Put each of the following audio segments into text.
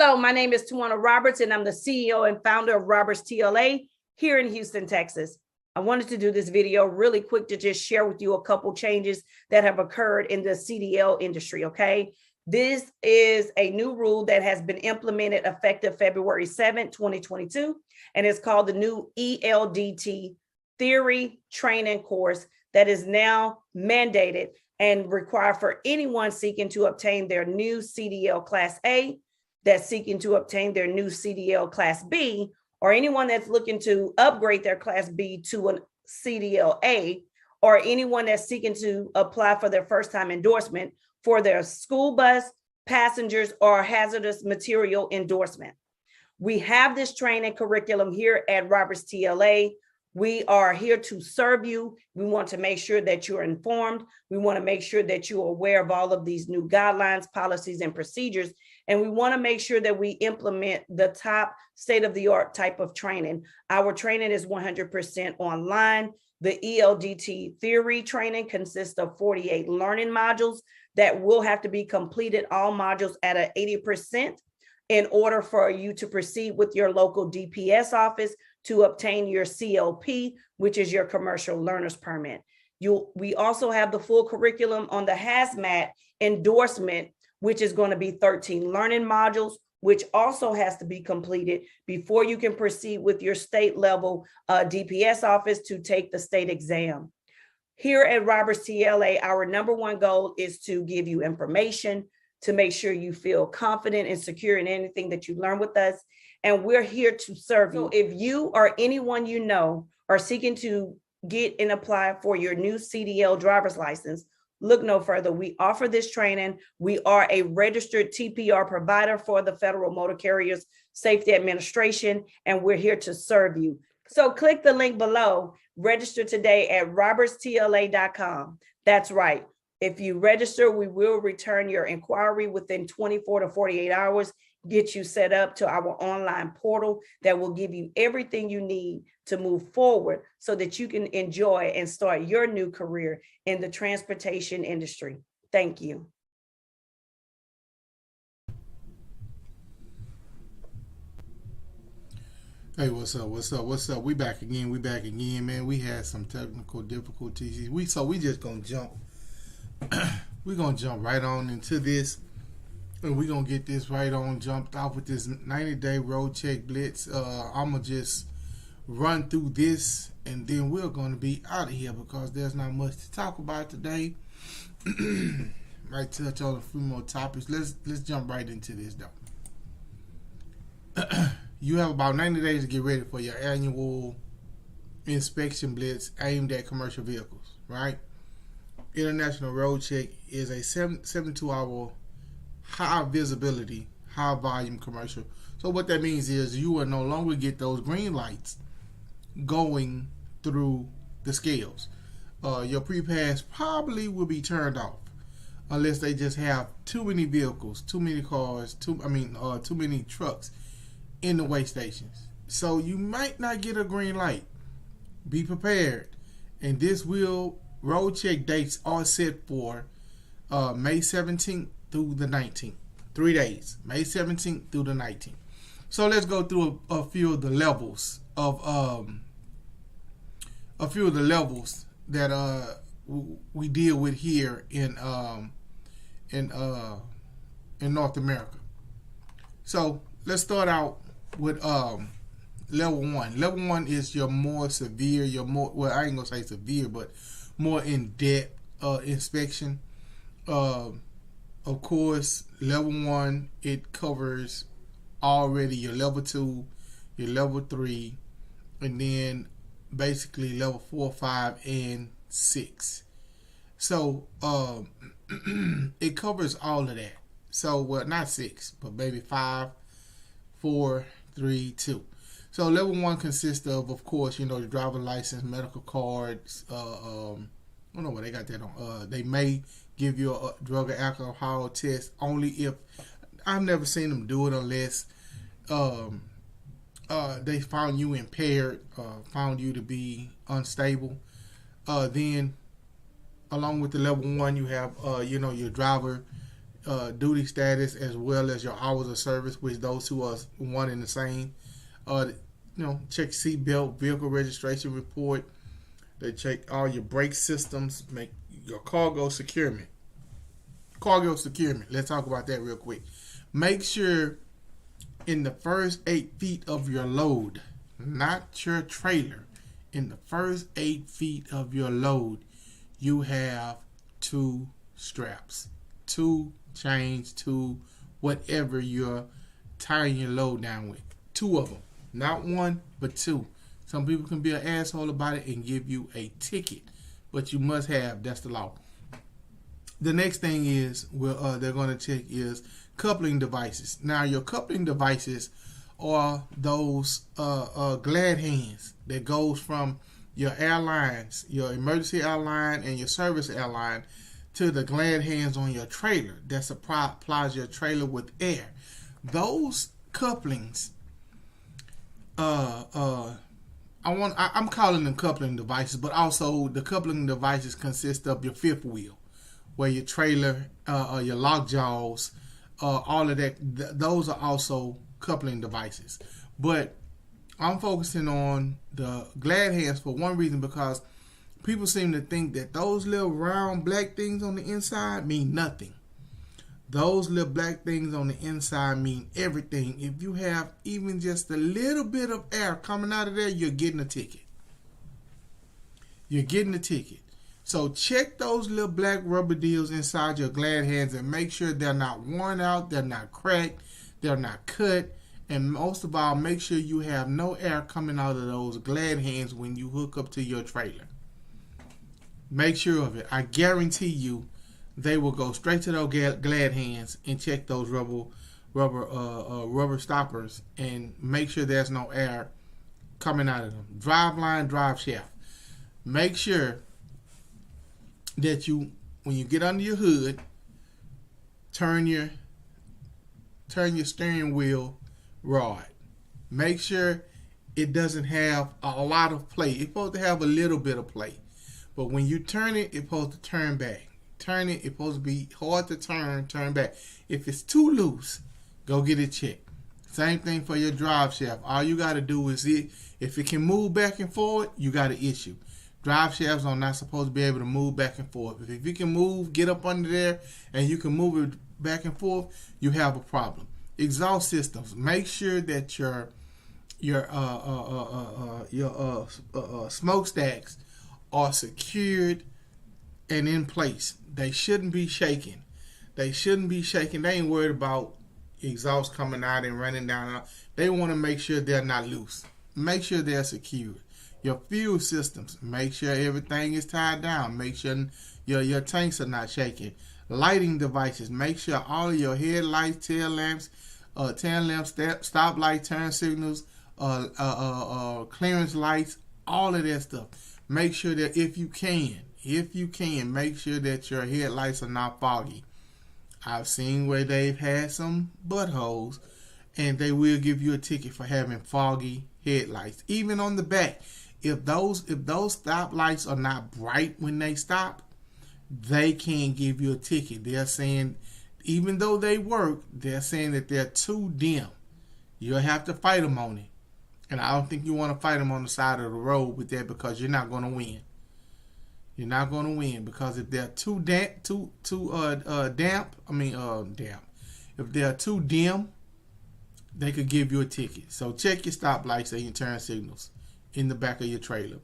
Hello, my name is Tawana Roberts, and I'm the CEO and founder of Roberts TLA here in Houston, Texas. I wanted to do this video really quick to just share with you a couple changes that have occurred in the CDL industry, okay? This is a new rule that has been implemented effective February 7th, 2022, and it's called the new ELDT Theory Training Course that is now mandated and required for anyone seeking to obtain their new CDL Class A, that's seeking to obtain their new CDL Class B, or anyone that's looking to upgrade their Class B to a CDL A, or anyone that's seeking to apply for their first time endorsement for their school bus, passengers, or hazardous material endorsement. We have this training curriculum here at Roberts TLA. We are here to serve you. We want to make sure that you're informed. We want to make sure that you're aware of all of these new guidelines, policies, and procedures. And we want to make sure that we implement the top state-of-the-art type of training. Our training is 100% online. The ELDT theory training consists of 48 learning modules that will have to be completed, all modules at an 80%, in order for you to proceed with your local DPS office to obtain your CLP, which is your commercial learner's permit. We also have the full curriculum on the hazmat endorsement, which is going to be 13 learning modules, which also has to be completed before you can proceed with your state level DPS office to take the state exam. Here at Roberts TLA, our number one goal is to give you information, to make sure you feel confident and secure in anything that you learn with us. And we're here to serve you. So if you or anyone you know are seeking to get and apply for your new CDL driver's license, look no further. We offer this training. We are a registered TPR provider for the Federal Motor Carriers Safety Administration, and we're here to serve you. So click the link below. Register today at robertstla.com. That's right. If you register, we will return your inquiry within 24 to 48 hours, get you set up to our online portal that will give you everything you need to move forward so that you can enjoy and start your new career in the transportation industry. Thank you. Hey, what's up? We back again, man. We had some technical difficulties. We just gonna jump. We're gonna jump right on into this, and we're gonna get this right on jumped off with this 90-day road check blitz. I'm gonna just run through this, and then we're gonna be out of here because there's not much to talk about today. Might touch on a few more topics. Let's jump right into this though. You have about 90 days to get ready for your annual inspection blitz aimed at commercial vehicles, right? International Roadcheck is a 72-hour high visibility, high volume commercial. So what that means is you will no longer get those green lights going through the scales. Your pre-pass probably will be turned off unless they just have too many vehicles, too many cars, too many trucks in the weigh stations. So you might not get a green light. Be prepared. And this road check dates are set for May 17th through the 19th. 3 days, May 17th through the 19th. So let's go through a few of the levels of that we deal with here in North America. So let's start out with level 1. Level 1 is your more severe, I ain't gonna say severe, but more in-depth inspection. Of course, level 1, it covers already your level 2, your level 3, and then basically level 4, 5, and 6. So it covers all of that. So, well, not 6, but maybe 5, 4, 3, 2. So level 1 consists of course, your driver license, medical cards. I don't know what they got that on. They may give you a drug or alcohol test only if, I've never seen them do it unless they found you impaired, found you to be unstable. Then along with the level 1, you have your driver duty status as well as your hours of service, which those two are one and the same. Check seat belt, vehicle registration report. They check all your brake systems, make your cargo securement. Let's talk about that real quick. Make sure in the first 8 feet of your load, not your trailer, in the first 8 feet of your load, you have 2 straps, 2 chains, 2 whatever you're tying your load down with. 2 of them, not 1, but 2. Some people can be an asshole about it and give you a ticket, but you must have. That's the law. The next thing is they're going to check is coupling devices. Now, your coupling devices are those glad hands that goes from your airlines, your emergency airline and your service airline, to the glad hands on your trailer that supplies your trailer with air. Those couplings, I'm calling them coupling devices, but also the coupling devices consist of your fifth wheel, where your trailer, your lock jaws, all of that. Those are also coupling devices. But I'm focusing on the glad hands for one reason, because people seem to think that those little round black things on the inside mean nothing. Those little black things on the inside mean everything. If you have even just a little bit of air coming out of there, you're getting a ticket. You're getting a ticket. So check those little black rubber deals inside your glad hands and make sure they're not worn out, they're not cracked, they're not cut. And most of all, make sure you have no air coming out of those glad hands when you hook up to your trailer. Make sure of it. I guarantee you they will go straight to those glad hands and check those rubber stoppers and make sure there's no air coming out of them. Drive line, drive shaft. Make sure that when you get under your hood, turn your steering wheel rod. Make sure it doesn't have a lot of play. It's supposed to have a little bit of play. But when you turn it, it's supposed to turn back. Turn it, it's supposed to be hard to turn back. If it's too loose, go get it checked. Same thing for your drive shaft. All you got to do is if it can move back and forward, you got an issue. Drive shafts are not supposed to be able to move back and forth. If you can move, get up under there, and you can move it back and forth, you have a problem. Exhaust systems. Make sure that your smokestacks are secured and in place. They shouldn't be shaking. They ain't worried about exhaust coming out and running down. They want to make sure they're not loose. Make sure they're secured. Your fuel systems, make sure everything is tied down. Make sure your tanks are not shaking. Lighting devices, make sure all of your headlights, tail lamps, stop light, turn signals, clearance lights, all of that stuff. Make sure that if you can, make sure that your headlights are not foggy. I've seen where they've had some buttholes, and they will give you a ticket for having foggy headlights. Even on the back, if those stop lights are not bright when they stop, they can give you a ticket. They're saying, even though they work, they're saying that they're too dim. You'll have to fight them on it. And I don't think you want to fight them on the side of the road with that, because you're not going to win. You're not going to win, because if they're too damp. If they're too dim, they could give you a ticket. So check your stop lights and your turn signals in the back of your trailer.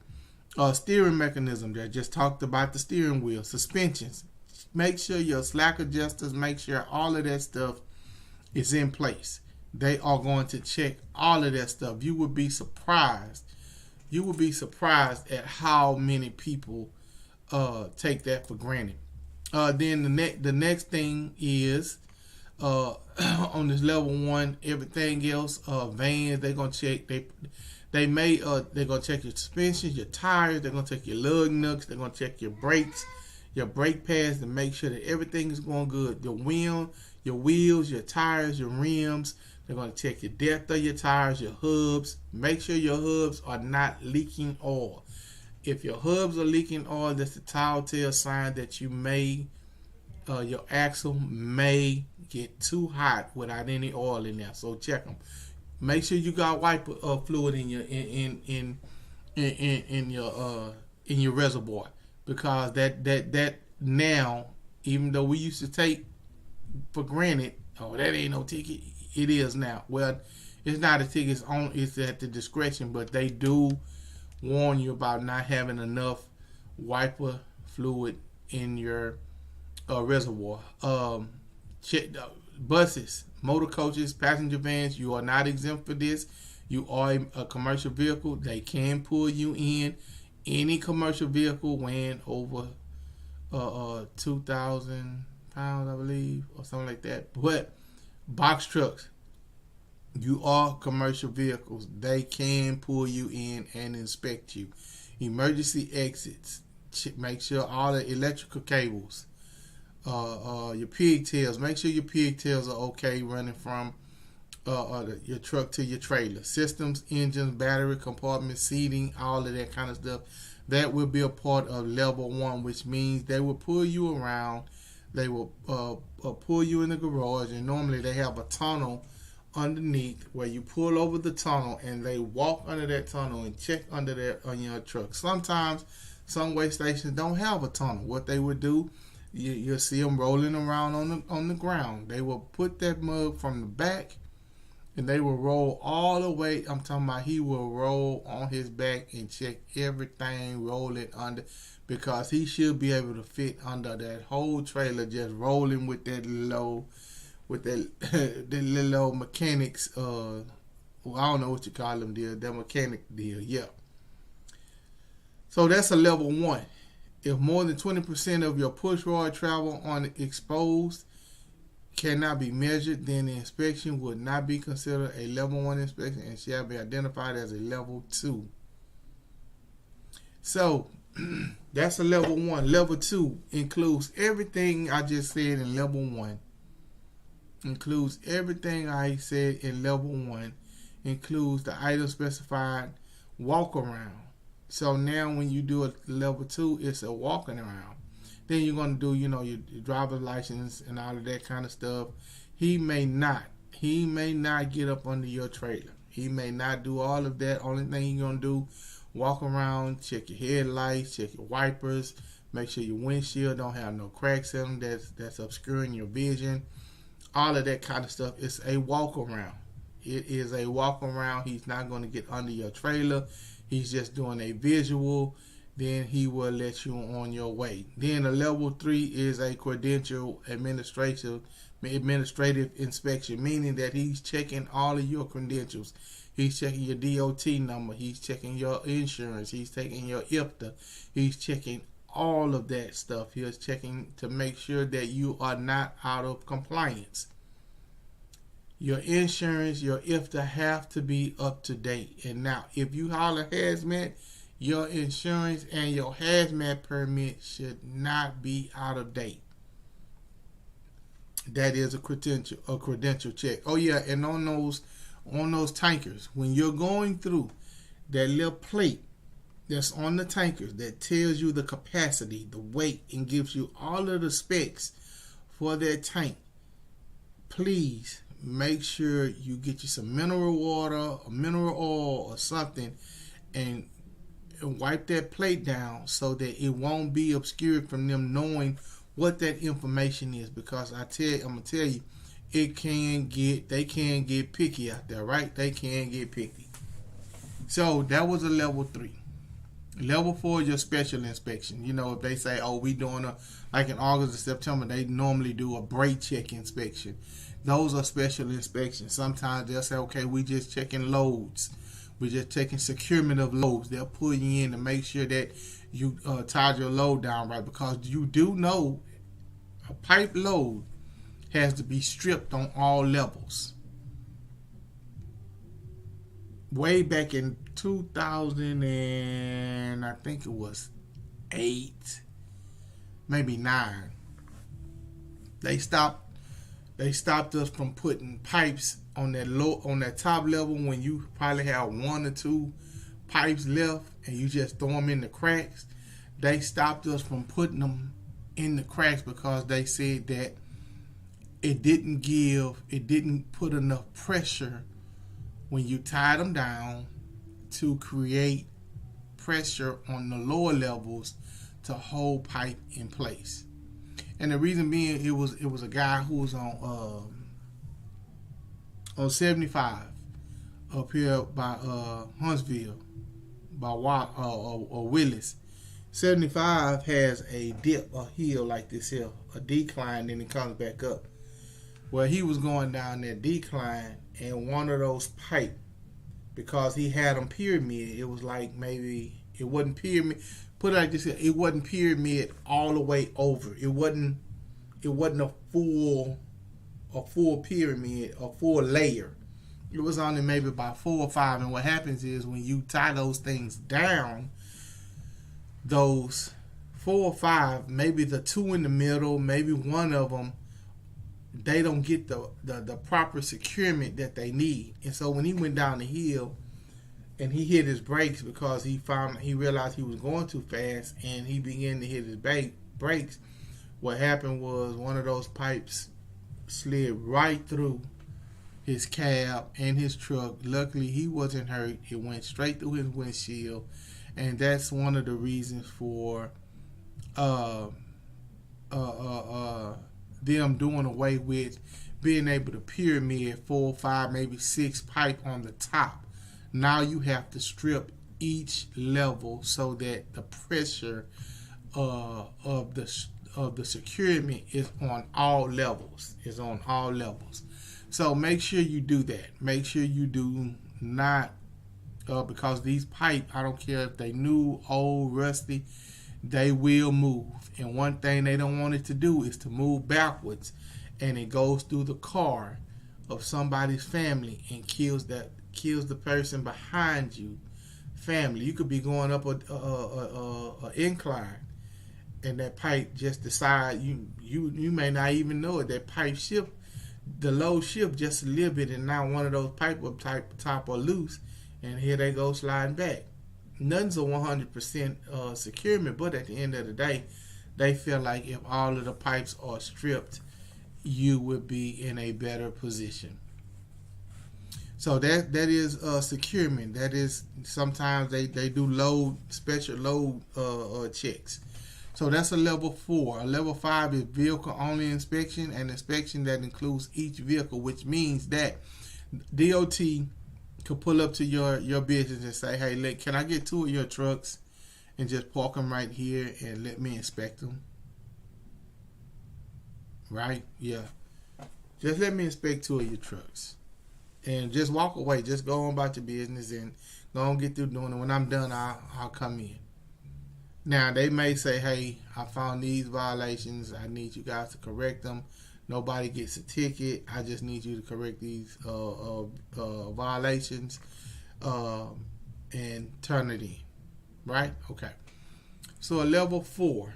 Steering mechanism. They just talked about the steering wheel. Suspensions. Make sure your slack adjusters. Make sure all of that stuff is in place. They are going to check all of that stuff. You would be surprised. You would be surprised at how many people take that for granted. Then the next thing is on this level 1, everything else, vans, they're gonna check. They're gonna check your suspensions, your tires. They're gonna check your lug nuts. They're gonna check your brakes, your brake pads, to make sure that everything is going good. Your wheels, your tires, your rims. They're going to check your depth of your tires, your hubs. Make sure your hubs are not leaking oil. If your hubs are leaking oil, that's a telltale sign that you may your axle may get too hot without any oil in there. So check them. Make sure you got wiper fluid in your in your reservoir, because that now, even though we used to take for granted, oh, that ain't no ticket, it is now. Well, it's not a ticket, it's at the discretion, but they do warn you about not having enough wiper fluid in your reservoir. Check buses, motor coaches, passenger vans, you are not exempt for this. You are a commercial vehicle. They can pull you in. Any commercial vehicle weighing over 2,000 pounds, I believe, or something like that. But box trucks, you are commercial vehicles. They can pull you in and inspect you. Emergency exits, make sure all the electrical cables, your pigtails, make sure your pigtails are okay running from your truck to your trailer. Systems, engines, battery, compartments, seating, all of that kind of stuff. That will be a part of level 1, which means they will pull you around. They will pull you in the garage, and normally they have a tunnel underneath where you pull over the tunnel and they walk under that tunnel and check under there on your truck. Sometimes some way stations don't have a tunnel. What they would do, you'll see them rolling around on the ground. They will put that mug from the back and they will roll all the way. I'm talking about he will roll on his back and check everything, roll it under, because he should be able to fit under that whole trailer just rolling with that little, the little mechanics, I don't know what you call them deal, that mechanic deal, yeah. So that's a level 1. If more than 20% of your push rod travel on exposed cannot be measured, then the inspection would not be considered a level 1 inspection and shall be identified as a level 2. So that's a level 1. Level 2 includes everything I just said in level 1. Includes everything I said in level 1. Includes the item specified walk around. So now when you do a level 2, it's a walking around. Then you're going to do, your driver's license and all of that kind of stuff. He may not get up under your trailer. He may not do all of that. Only thing he's going to do, walk around, check your headlights, check your wipers, make sure your windshield don't have no cracks in them that's obscuring your vision. All of that kind of stuff. It's a walk around. It is a walk around. He's not going to get under your trailer. He's just doing a visual. Then he will let you on your way. Then a level 3 is a credential administrative inspection, meaning that he's checking all of your credentials. He's checking your DOT number. He's checking your insurance. He's taking your IFTA. He's checking all of that stuff. He's checking to make sure that you are not out of compliance. Your insurance, your IFTA have to be up to date. And now, if you haul a hazmat, your insurance and your hazmat permit should not be out of date. That is a credential check. Oh yeah, and on those tankers, when you're going through, that little plate that's on the tankers that tells you the capacity, the weight, and gives you all of the specs for that tank, please make sure you get you some mineral water or mineral oil or something and wipe that plate down so that it won't be obscured from them knowing what that information is, because I'm gonna tell you, they can get picky out there, right? They can get picky. So that was a level 3. Level 4 is your special inspection. If they say, oh, we doing like in August or September, they normally do a brake check inspection. Those are special inspections. Sometimes they'll say, okay, we just checking loads. We're just taking securement of loads. They'll pull you in to make sure that you tied your load down right, because you do know a pipe load has to be stripped on all levels. Way back in 2000 and I think it was 8, maybe 9, they stopped us from putting pipes on that top level when you probably have 1 or 2 pipes left and you just throw them in the cracks. They stopped us from putting them in the cracks because they said that it didn't put enough pressure when you tied them down to create pressure on the lower levels to hold pipe in place. And the reason being, it was a guy who was on 75 up here by Huntsville, by Willis. 75 has a dip, a hill like this here, a decline, then it comes back up. Well, he was going down that decline, and one of those pipe, because he had them pyramid, it was like maybe, it wasn't pyramid, put it like this, it wasn't pyramid all the way over. It wasn't a full pyramid, a full layer. It was only maybe about 4 or 5. And what happens is when you tie those things down, those 4 or 5, maybe the 2 in the middle, maybe one of them, they don't get the proper securement that they need. And so when he went down the hill and he hit his brakes because he realized he was going too fast, and he began to hit his brakes, what happened was one of those pipes slid right through his cab and his truck. Luckily, he wasn't hurt. It went straight through his windshield, and that's one of the reasons for them doing away with being able to pyramid 4 or 5, maybe 6 pipe on the top. Now you have to strip each level so that the pressure of the securement is on all levels. So make sure you do that. Make sure you do not, because these pipe, I don't care if they new, old, rusty, they will move. And one thing they don't want it to do is to move backwards, and it goes through the car of somebody's family and kills the person behind you. Family, you could be going up a incline, and that pipe just decide you may not even know it. That pipe shift, the load shift just a little bit, and now one of those pipe up top are loose, and here they go sliding back. Nothing's a 100% securement, but at the end of the day, they feel like if all of the pipes are stripped, you would be in a better position. So that is securement. That is, sometimes they do special load checks. So that's a level 4. A level 5 is vehicle only inspection, an inspection that includes each vehicle, which means that DOT could pull up to your business and say, hey, look, can I get 2 of your trucks and just park them right here and let me inspect them? Right? Yeah. Just let me inspect 2 of your trucks. And just walk away. Just go on about your business and go on get through doing it. When I'm done, I'll come in. Now, they may say, hey, I found these violations. I need you guys to correct them. Nobody gets a ticket. I just need you to correct these violations and turn it in. Right? Okay. So a level 4,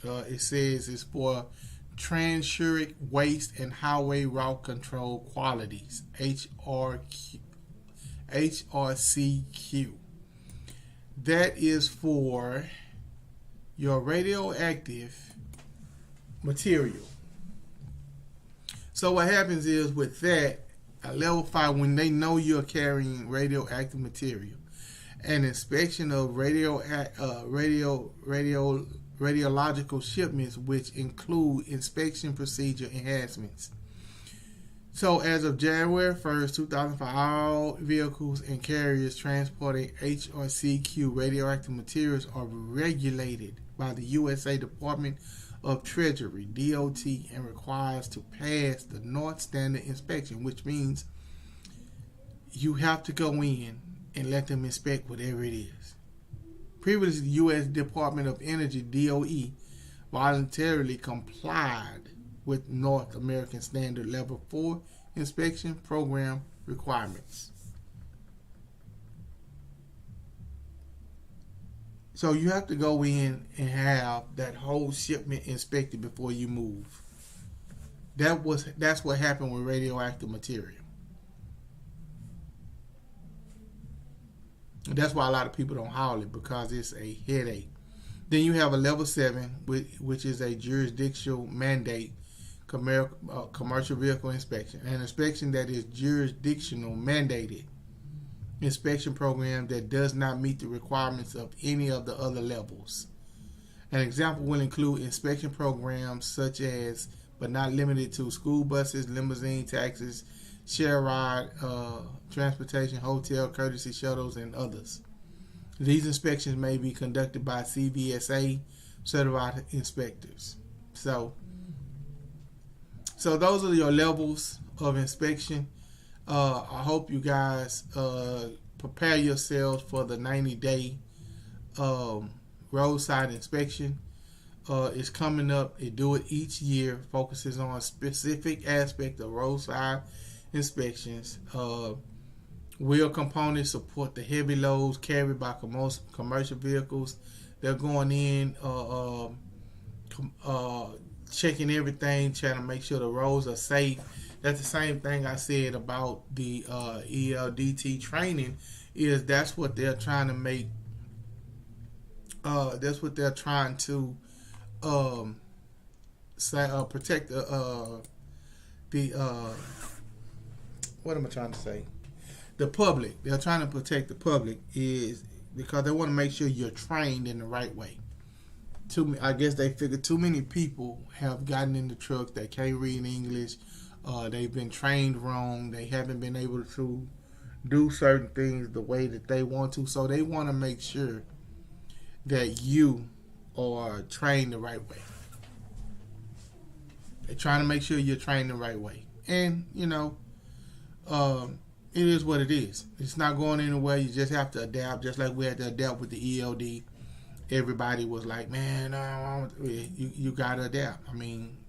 it says is for Transuranic Waste and Highway Route Control Qualities, HRCQ. That is for your radioactive material. So what happens is with that, a level 5, when they know you're carrying radioactive material, an inspection of radiological shipments, which include inspection procedure enhancements. So as of January 1st, 2005, all vehicles and carriers transporting HRCQ radioactive materials are regulated by the USA Department of Treasury, DOT, and requires to pass the North Standard inspection, which means you have to go in and let them inspect whatever it is. Previously, the U.S. Department of Energy, DOE, voluntarily complied with North American Standard Level 4 inspection program requirements. So you have to go in and have that whole shipment inspected before you move. That's what happened with radioactive material. That's why a lot of people don't haul it, because it's a headache. Then you have a level 7, which is a jurisdictional mandate commercial vehicle inspection, an inspection that is jurisdictional mandated inspection program that does not meet the requirements of any of the other levels. An example will include inspection programs such as, but not limited to, school buses, limousine taxis, share ride, transportation, hotel, courtesy shuttles, and others. These inspections may be conducted by CVSA certified inspectors. So those are your levels of inspection. I hope you guys prepare yourselves for the 90-day roadside inspection. It's coming up. They do it each year. Focuses on a specific aspect of roadside inspections. Wheel components support the heavy loads carried by commercial vehicles. They're going in, checking everything, trying to make sure the roads are safe. That's the same thing I said about the ELDT training. That's what they're trying to make. That's what they're trying to protect what am I trying to say? The public. They're trying to protect the public is because they want to make sure you're trained in the right way. I guess they figure too many people have gotten in the truck. They can't read English. They've been trained wrong. They haven't been able to do certain things the way that they want to. So they want to make sure that you are trained the right way. They're trying to make sure you're trained the right way. And, it is what it is. It's not going anywhere. You just have to adapt, just like we had to adapt with the ELD. Everybody was like, man, you got to adapt.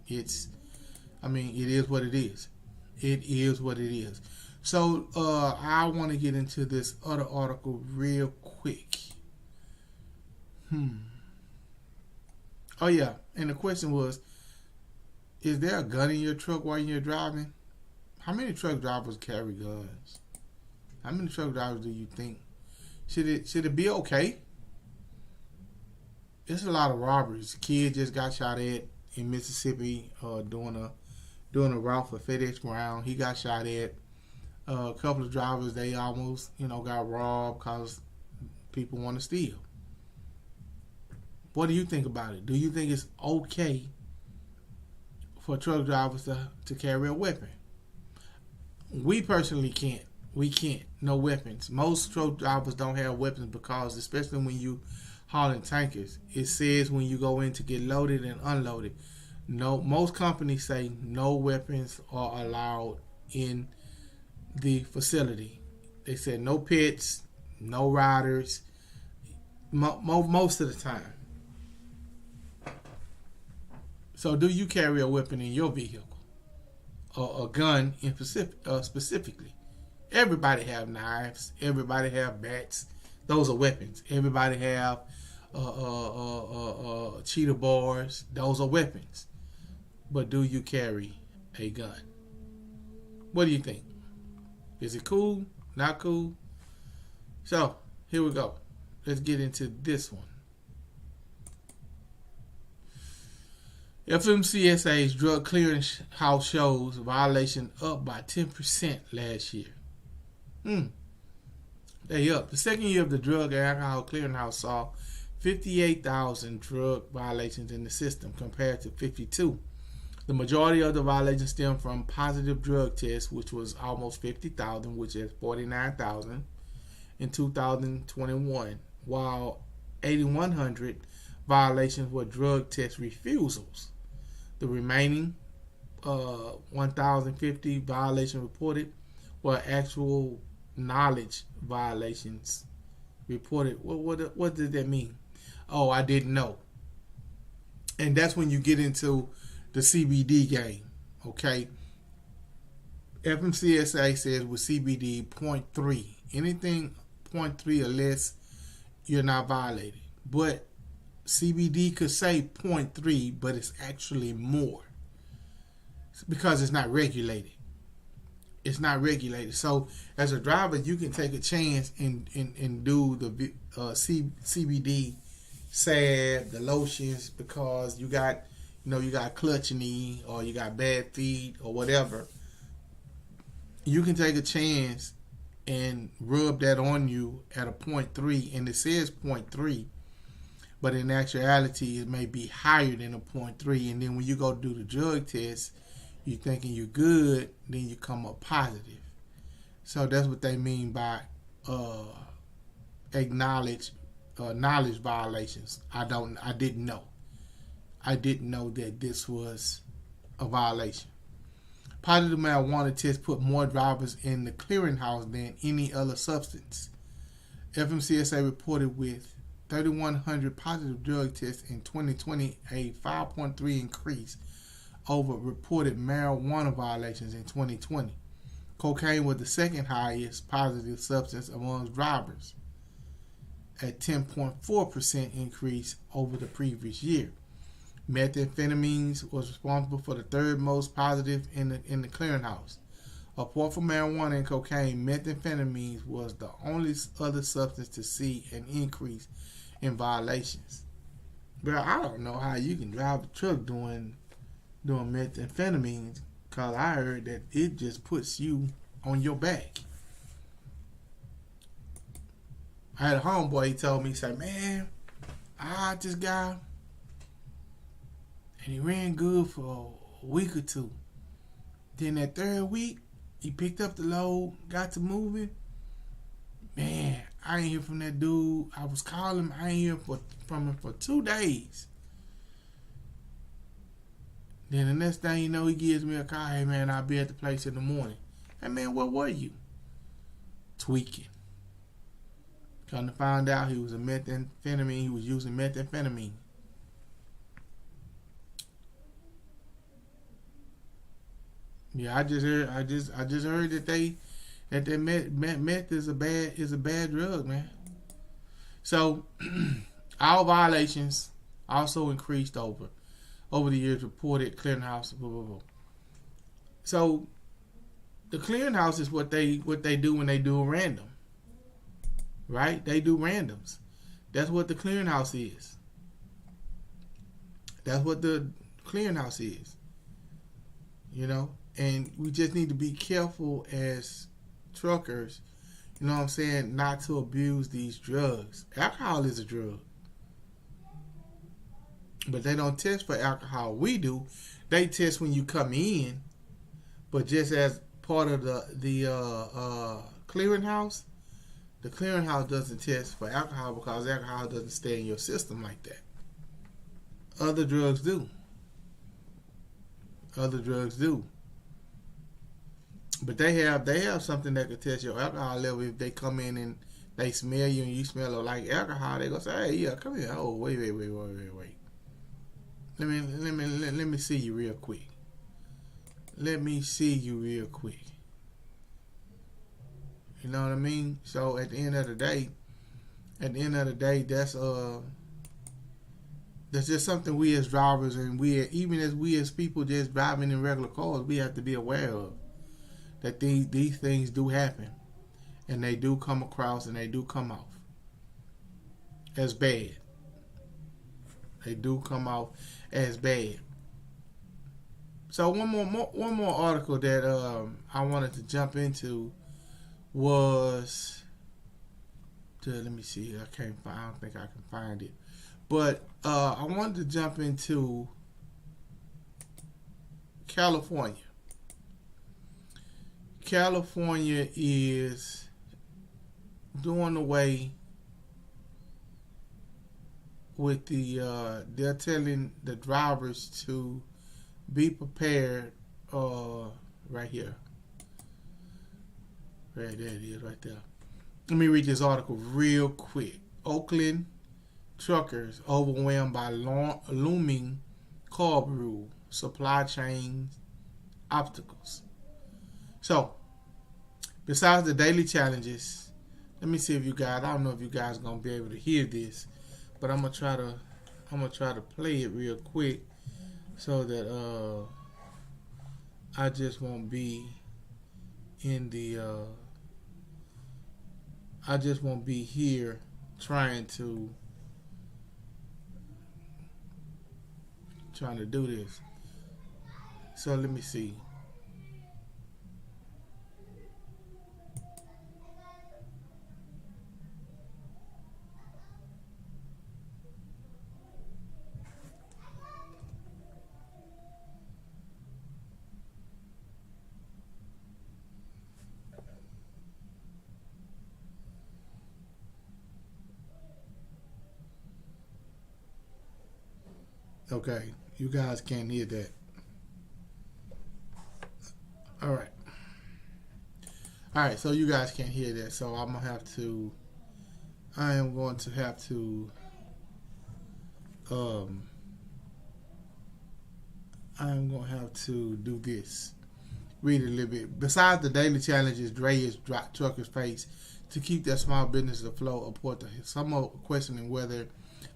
It is what it is. It is what it is. So I want to get into this other article real quick. Oh, yeah. And the question was, is there a gun in your truck while you're driving? How many truck drivers carry guns? How many truck drivers do you think? Should it be okay? There's a lot of robberies. A kid just got shot at in Mississippi doing a route for FedEx Ground. He got shot at. A couple of drivers, they almost got robbed because people want to steal. What do you think about it? Do you think it's okay for truck drivers to carry a weapon? We personally can't. We can't. No weapons. Most truck drivers don't have weapons because, especially when you hauling tankers, it says when you go in to get loaded and unloaded. No, most companies say no weapons are allowed in the facility. They said no pits, no riders, most of the time. So do you carry a weapon in your vehicle? Or a gun in specifically? Everybody have knives. Everybody have bats. Those are weapons. Everybody have cheetah bars. Those are weapons. But do you carry a gun? What do you think? Is it cool? Not cool? So, here we go. Let's get into this one. FMCSA's drug clearance house shows violation up by 10% last year. They up. The second year of the drug and alcohol clearinghouse saw 58,000 drug violations in the system compared to 52. The majority of the violations stem from positive drug tests, which was almost 50,000, which is 49,000 in 2021, while 8,100 violations were drug test refusals. The remaining 1,050 violations reported were actual knowledge violations reported. What did that mean? Oh, I didn't know. And that's when you get into the CBD game. Okay. FMCSA says with CBD 0.3. Anything 0.3 or less, you're not violated. But CBD could say 0.3, but it's actually more because it's not regulated. It's not regulated. So as a driver, you can take a chance and do the CBD salve, the lotions, because you got clutch knee or you got bad feet or whatever. You can take a chance and rub that on you at a 0.3, and it says 0.3, but in actuality it may be higher than a 0.3. And then when you go do the drug test, you thinking you're good, then you come up positive. So that's what they mean by knowledge violations. I didn't know that this was a violation. Positive marijuana tests put more drivers in the clearinghouse than any other substance. FMCSA reported with 3,100 positive drug tests in 2020, a 5.3 increase over reported marijuana violations in 2020. Cocaine was the second highest positive substance among drivers, at 10.4% increase over the previous year. Methamphetamines was responsible for the third most positive in the clearinghouse. Apart from marijuana and cocaine, methamphetamines was the only other substance to see an increase in violations. But I don't know how you can drive a truck doing methamphetamines, because I heard that it just puts you on your back. I had a homeboy, he told me, he said, man, I just got, and he ran good for a week or two. Then that third week, he picked up the load, got to moving. Man, I ain't hear from that dude. I was calling him, I ain't hear from him for 2 days. Then the next thing you know, he gives me a call. Hey man, I'll be at the place in the morning. Hey man, where were you? Tweaking. Come to find out, he was a methamphetamine. He was using methamphetamine. Yeah, I just heard that meth is a bad drug, man. So our violations also increased over the years, reported clearinghouse. Blah, blah, blah. So the clearinghouse is what they do when they do a random. Right? They do randoms. That's what the clearinghouse is. That's what the clearinghouse is. You know? And we just need to be careful as truckers, you know what I'm saying, not to abuse these drugs. Alcohol is a drug. But they don't test for alcohol. We do. They test when you come in. But just as part of the clearinghouse, the clearinghouse doesn't test for alcohol because alcohol doesn't stay in your system like that. Other drugs do. But they have something that can test your alcohol level. If they come in and they smell you and you smell like alcohol, they gonna say, "Hey, yeah, come here. Oh, wait. Let me see you real quick. You know what I mean? So at the end of the day, that's just something we as drivers and we as people just driving in regular cars, we have to be aware of. That these things do happen, and they do come across and they do come off as bad. So one more article that I wanted to jump into was, let me see, I don't think I can find it, but I wanted to jump into California. California is doing away with they're telling the drivers to be prepared, right here. Right there it is, right there. Let me read this article real quick. Oakland truckers overwhelmed by looming carb rule, supply chain obstacles. So, besides the daily challenges, let me see if you guys, I don't know if you guys are gonna be able to hear this, but I'm gonna try to play it real quick so that I just won't be in the I just won't be here trying to trying to do this. So let me see. Okay, you guys can't hear that. All right. All right, so you guys can't hear that. So I am going to have to do this. Read it a little bit. Besides the daily challenges drayers, truckers face to keep their small business afloat, some are questioning whether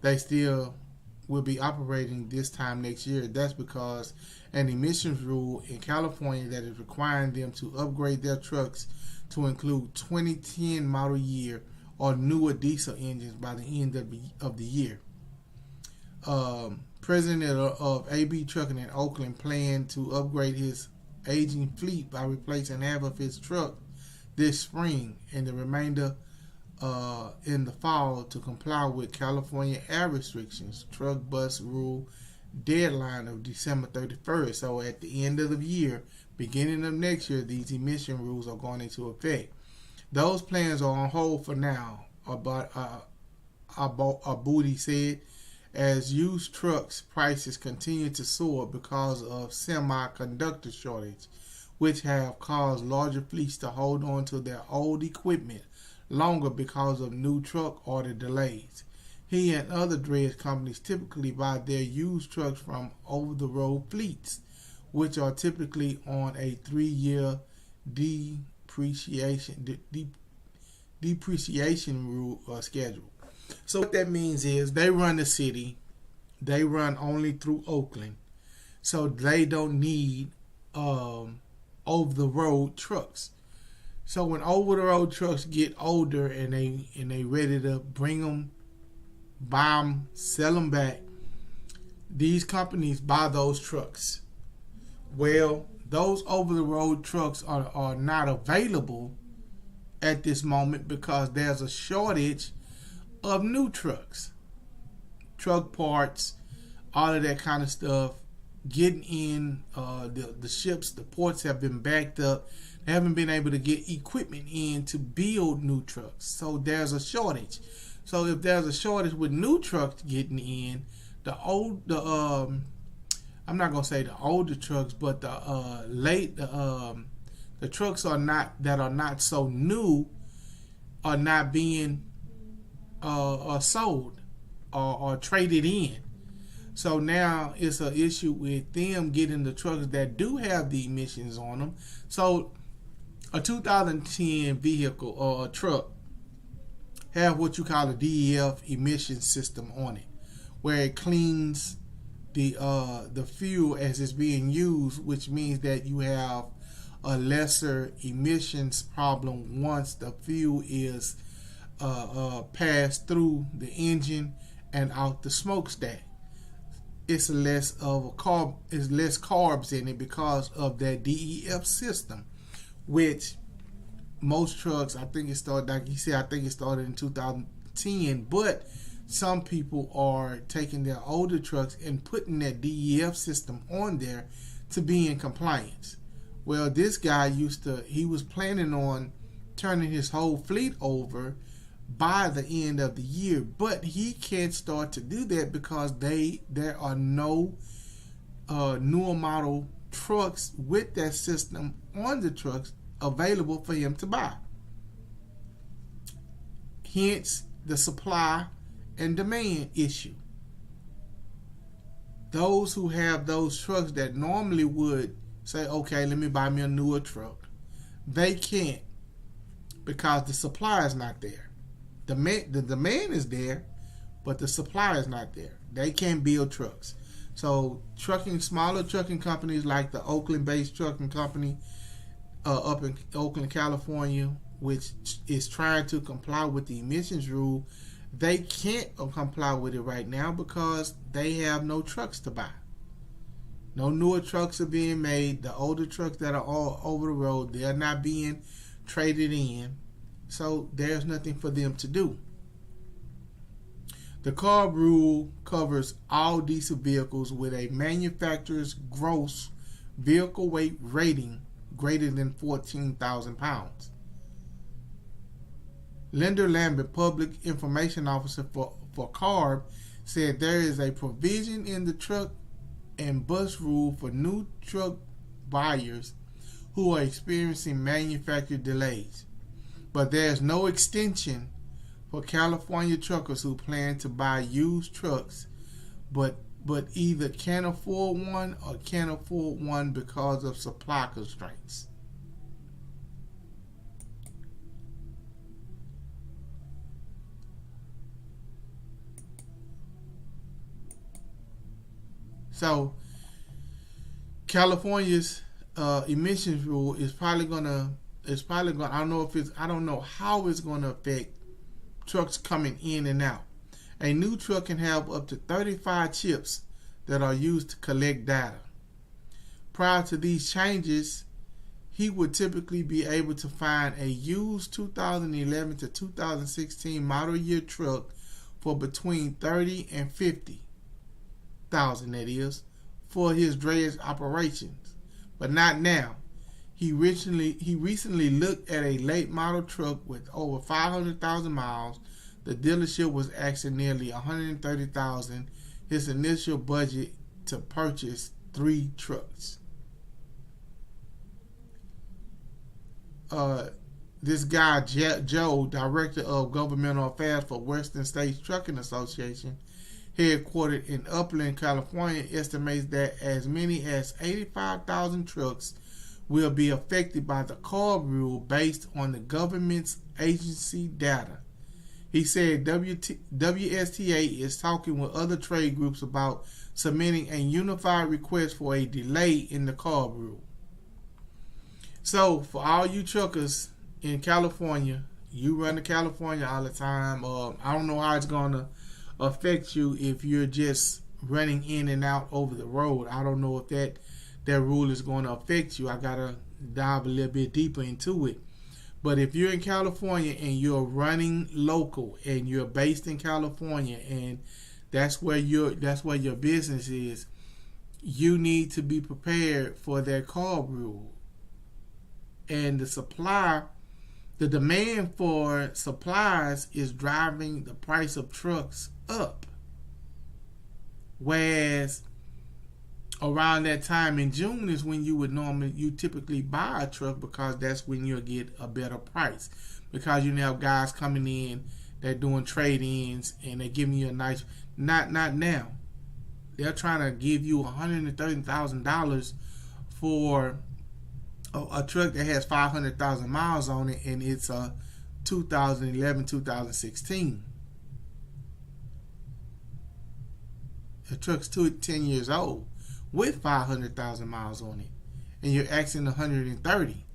they still will be operating this time next year. That's because an emissions rule in California that is requiring them to upgrade their trucks to include 2010 model year or newer diesel engines by the end of the year. President of AB Trucking in Oakland planned to upgrade his aging fleet by replacing half of his truck this spring and the remainder in the fall to comply with California air restrictions truck bus rule deadline of December 31st. So at the end of the year, beginning of next year, these emission rules are going into effect. Those plans are on hold for now, Abudi said, as used trucks prices continue to soar because of semiconductor shortage, which have caused larger fleets to hold on to their old equipment longer because of new truck order delays. He and other drayage companies typically buy their used trucks from over-the-road fleets, which are typically on a 3-year depreciation rule schedule. So what that means is they run the city, they run only through Oakland, so they don't need over-the-road trucks. So when over-the-road trucks get older and they ready to bring them, buy them, sell them back, these companies buy those trucks. Well, those over-the-road trucks are not available at this moment because there's a shortage of new trucks, truck parts, all of that kind of stuff. Getting in the ships, the ports have been backed up. They haven't been able to get equipment in to build new trucks. So there's a shortage. So if there's a shortage with new trucks getting in, I'm not gonna say the older trucks, but the trucks are not so new are not being sold or traded in. So now it's an issue with them getting the trucks that do have the emissions on them. So a 2010 vehicle or a truck have what you call a DEF emission system on it, where it cleans the fuel as it's being used, which means that you have a lesser emissions problem once the fuel is passed through the engine and out the smokestack. It's less carbs in it because of that DEF system, which most trucks, I think it started, like you said, I think it started in 2010, but some people are taking their older trucks and putting that DEF system on there to be in compliance. Well, this guy he was planning on turning his whole fleet over by the end of the year, but he can't start to do that because there are no newer model trucks with that system on the trucks available for him to buy. Hence the supply and demand issue. Those who have those trucks that normally would say, okay, let me buy me a newer truck, they can't because the supply is not there. The demand is there, but the supply is not there. They can't build trucks. So smaller trucking companies like the Oakland-based trucking company up in Oakland, California, which is trying to comply with the emissions rule, they can't comply with it right now because they have no trucks to buy. No newer trucks are being made. The older trucks that are all over the road, they're not being traded in. So there's nothing for them to do. The CARB rule covers all diesel vehicles with a manufacturer's gross vehicle weight rating greater than 14,000 pounds. Linda Lambert, Public Information Officer for CARB, said there is a provision in the truck and bus rule for new truck buyers who are experiencing manufacturer delays, but there is no extension for California truckers who plan to buy used trucks but either can't afford one or can't afford one because of supply constraints. So California's emissions rule is probably gonna I don't know how it's gonna affect trucks coming in and out. A new truck can have up to 35 chips that are used to collect data. Prior to these changes, he would typically be able to find a used 2011 to 2016 model year truck for between 30 and 50,000, that is, for his drayage operations, but not now. He recently looked at a late model truck with over 500,000 miles. The dealership was asking nearly 130,000. His initial budget to purchase 3 trucks. This guy Joe, Director of Governmental Affairs for Western States Trucking Association, headquartered in Upland, California, estimates that as many as 85,000 trucks will be affected by the CARB rule based on the government's agency data. He said WSTA is talking with other trade groups about submitting a unified request for a delay in the CARB rule. So for all you truckers in California, you run to California all the time. I don't know how it's going to affect you if you're just running in and out over the road. I don't know if that rule is going to affect you. I got to dive a little bit deeper into it. But if you're in California and you're running local and you're based in California and that's where your business is, you need to be prepared for that CARB rule. And the demand for supplies is driving the price of trucks up. Whereas around that time in June is when you typically buy a truck, because that's when you'll get a better price, because you have guys coming in, they're doing trade-ins and they're giving you a nice, not now, they're trying to give you $130,000 for a truck that has 500,000 miles on it, and it's a 2011 2016. The truck's 10 years old with 500,000 miles on it, and you're asking 130.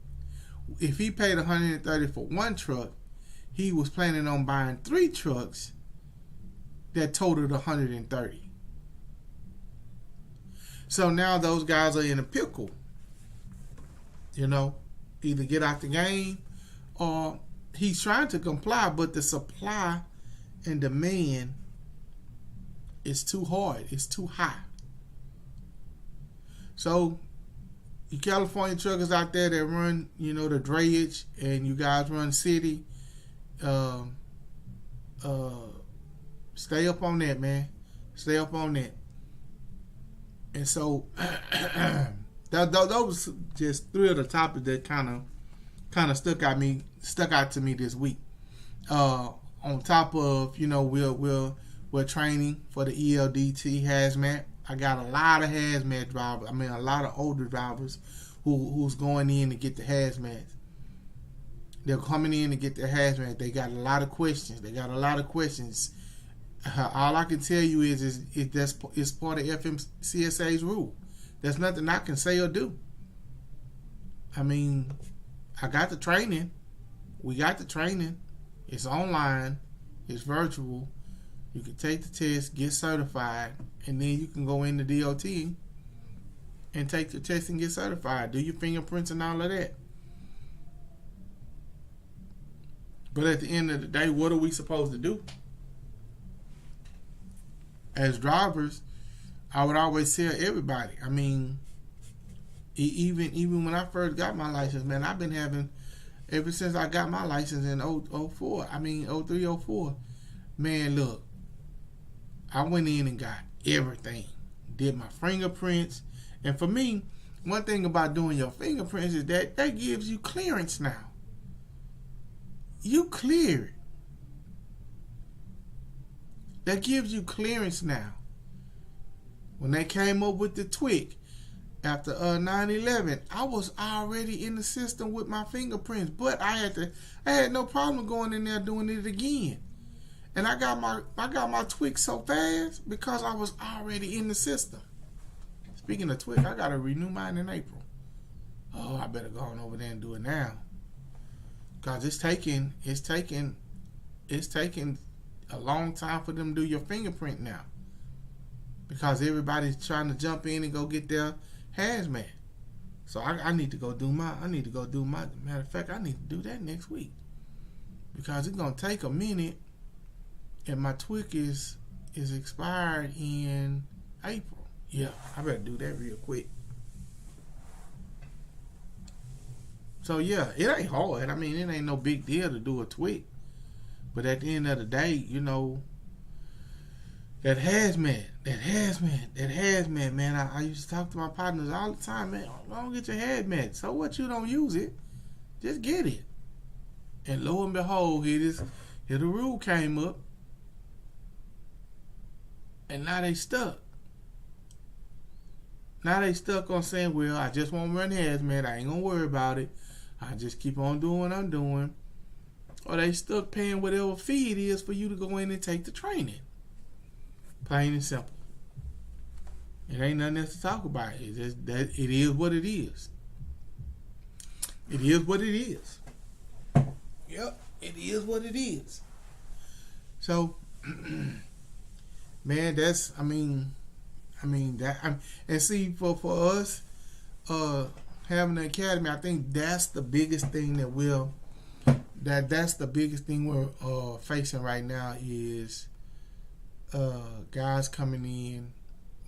If he paid 130 for one truck, he was planning on buying 3 trucks that totaled 130. So now those guys are in a pickle. Either get out the game, or he's trying to comply, but the supply and demand is too hard. It's too high. So you California truckers out there that run, the drayage, and you guys run city, stay up on that, man. Stay up on that. And so that was just 3 of the topics that kind of stuck out to me this week. On top of, we're training for the ELDT hazmat. I got a lot of hazmat drivers. A lot of older drivers who's going in to get the hazmat. They're coming in to get the hazmat. They got a lot of questions. All I can tell you is it's part of FMCSA's rule. There's nothing I can say or do. I got the training. We got the training. It's online. It's virtual. You can take the test, get certified, and then you can go into DOT and take the test and get certified. Do your fingerprints and all of that. But at the end of the day, what are we supposed to do? As drivers, I would always tell everybody. I mean, even when I first got my license, man, I've been having, ever since I got my license in 03, 04, man, look, I went in and got everything. Did my fingerprints. And for me, one thing about doing your fingerprints is that gives you clearance now. You cleared. That gives you clearance now. When they came up with the tweak after 9/11, I was already in the system with my fingerprints, but I had no problem going in there doing it again. And I got my tweak so fast because I was already in the system. Speaking of tweak, I gotta renew mine in April. Oh, I better go on over there and do it now. Cause it's taking a long time for them to do your fingerprint now. Because everybody's trying to jump in and go get their hazmat. So I need to go do my matter of fact, I need to do that next week. Because it's gonna take a minute and my tweak is expired in April. Yeah, I better do that real quick. So yeah, it ain't hard. I mean, it ain't no big deal to do a tweak. But at the end of the day, you know, that hazmat, man. I used to talk to my partners all the time, man. Don't get your hazmat. So what? You don't use it, just get it. And lo and behold, here the rule came up, and now they stuck. Now they stuck on saying, well, I just won't run hazmat. I ain't gonna worry about it. I just keep on doing what I'm doing. Or they stuck paying whatever fee it is for you to go in and take the training. Plain and simple. It ain't nothing else to talk about. It's just that it is what it is. It is what it is. Yep, it is what it is. So, man, that's and see, for us having an academy, I think that's the biggest thing that's the biggest thing we're facing right now is guys coming in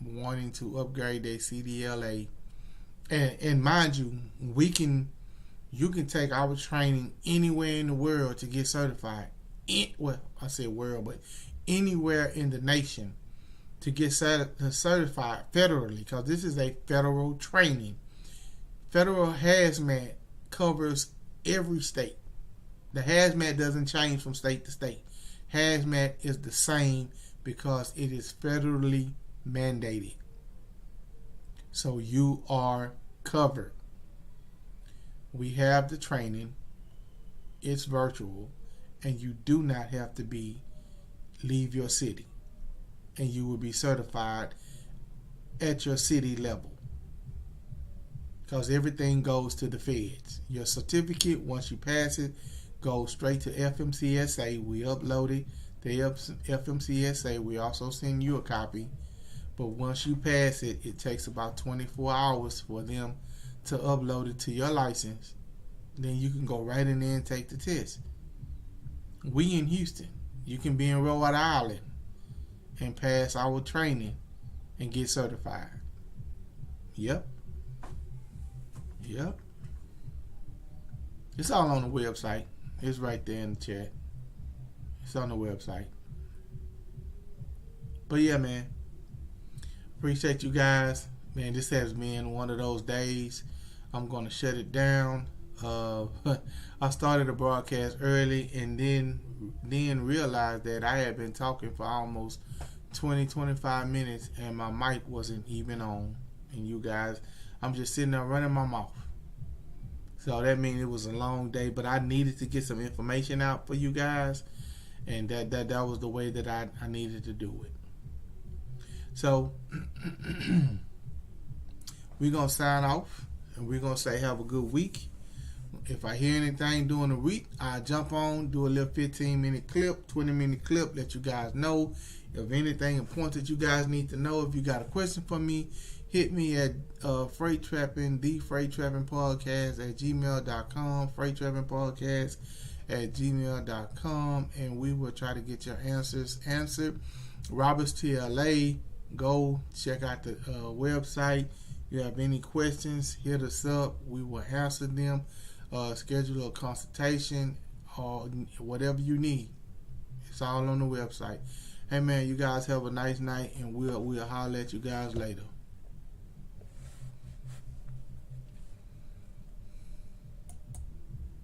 wanting to upgrade their CDLA, and mind you, you can take our training anywhere in the world to get certified. I say world, but anywhere in the nation to get certified federally, because this is a federal training. Federal hazmat covers every state. The hazmat doesn't change from state to state. Hazmat is the same because it is federally mandated. So you are covered. We have the training. It's virtual, and you do not have to leave your city, and you will be certified at your city level. Because everything goes to the feds. Your certificate, once you pass it, goes straight to FMCSA. We upload it to FMCSA. We also send you a copy. But once you pass it, it takes about 24 hours for them to upload it to your license. Then you can go right in there and take the test. We in Houston. You can be in Rhode Island and pass our training and get certified. Yep. It's all on the website. It's right there in the chat. It's on the website. But yeah, man. Appreciate you guys. Man, this has been one of those days. I'm going to shut it down. I started the broadcast early and then realized that I had been talking for almost 20-25 minutes and my mic wasn't even on. And you guys, I'm just sitting there running my mouth. So that means it was a long day, but I needed to get some information out for you guys, and that was the way that I needed to do it. So we're going to sign off, and we're going to say have a good week. If I hear anything during the week, I'll jump on, do a little 15-minute clip, 20-minute clip, let you guys know. If anything important that you guys need to know, if you got a question for me, hit me at Freight Trapping, the Freight Trapping Podcast at gmail.com, Freight Trapping Podcast at gmail.com, and we will try to get your answers answered. Roberts TLA, go check out the website. If you have any questions, hit us up. We will answer them. Schedule a consultation or whatever you need. It's all on the website. Hey man, you guys have a nice night, and we'll holler at you guys later.